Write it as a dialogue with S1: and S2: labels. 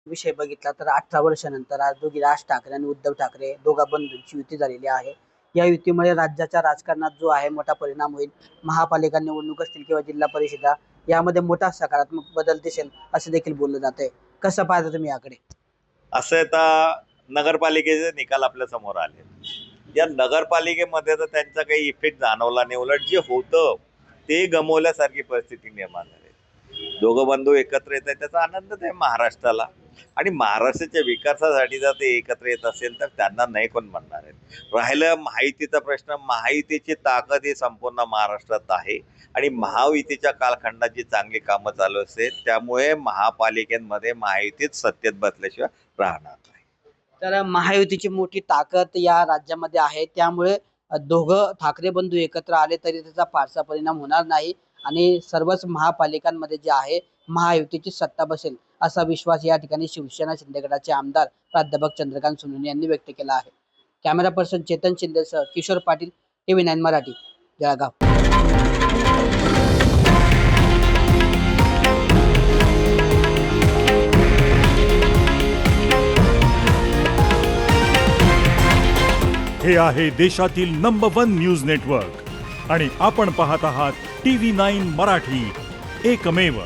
S1: विषय बघितला तर 18 वर्षानंतर आज दोघी राज ठाकरे आणि उद्धव ठाकरे दोघा बंधूंची युती झालेली आहे. या युतीमुळे राज्याच्या राजकारणात जो आहे मोठा परिणाम होईल. महापालिका निवडणूक असतील किंवा जिल्हा परिषदा यामध्ये मोठा सकारात्मक बदल दिसेल असं देखील बोललं जातंय. कसं पाहता तुम्ही याकडे?
S2: असं आता नगरपालिकेचे निकाल आपल्या समोर आले. या नगरपालिकेमध्ये तर त्यांचा काही इफेक्ट जाणवला नाही. उलट जे होतं ते गमवल्यासारखी परिस्थिती निर्माण झाली. दोघं बंधू एकत्र येत आहेत त्याचा आनंदच आहे महाराष्ट्राला. आणि महाराष्ट्राच्या विकासासाठी जर ते एकत्र येत असेल तर त्यांना नाही कोण म्हणणार आहेत. राहिलं महायुतीचा प्रश्न, महायुतीची ताकद ही संपूर्ण महाराष्ट्रात आहे आणि महायुतीच्या कालखंडाची चांगली कामं चालू असेल त्यामुळे महापालिकेमध्ये महायुतीत सत्तेत बसल्याशिवाय राहणार नाही.
S1: तर महायुतीची मोठी ताकद या राज्यामध्ये आहे, त्यामुळे दोघं ठाकरे बंधू एकत्र आले तरी त्याचा फारसा परिणाम होणार नाही आणि सर्वच महापालिकांमध्ये जे आहे महायुतीची सत्ता बसेल असा विश्वास या ठिकाणी शिवसेना शिंदे गटाचे आमदार प्राध्यापक चंद्रकांत सोनवणे यांनी व्यक्त केला आहे. कॅमेरा पर्सन चेतन शिंदेसह किशोर पाटील, TV9 मराठी, जळगाव.
S3: हे आहे देशातील नंबर 1 न्यूज नेटवर्क आणि आपण पाहत आहात TV9 मराठी, एकमेव.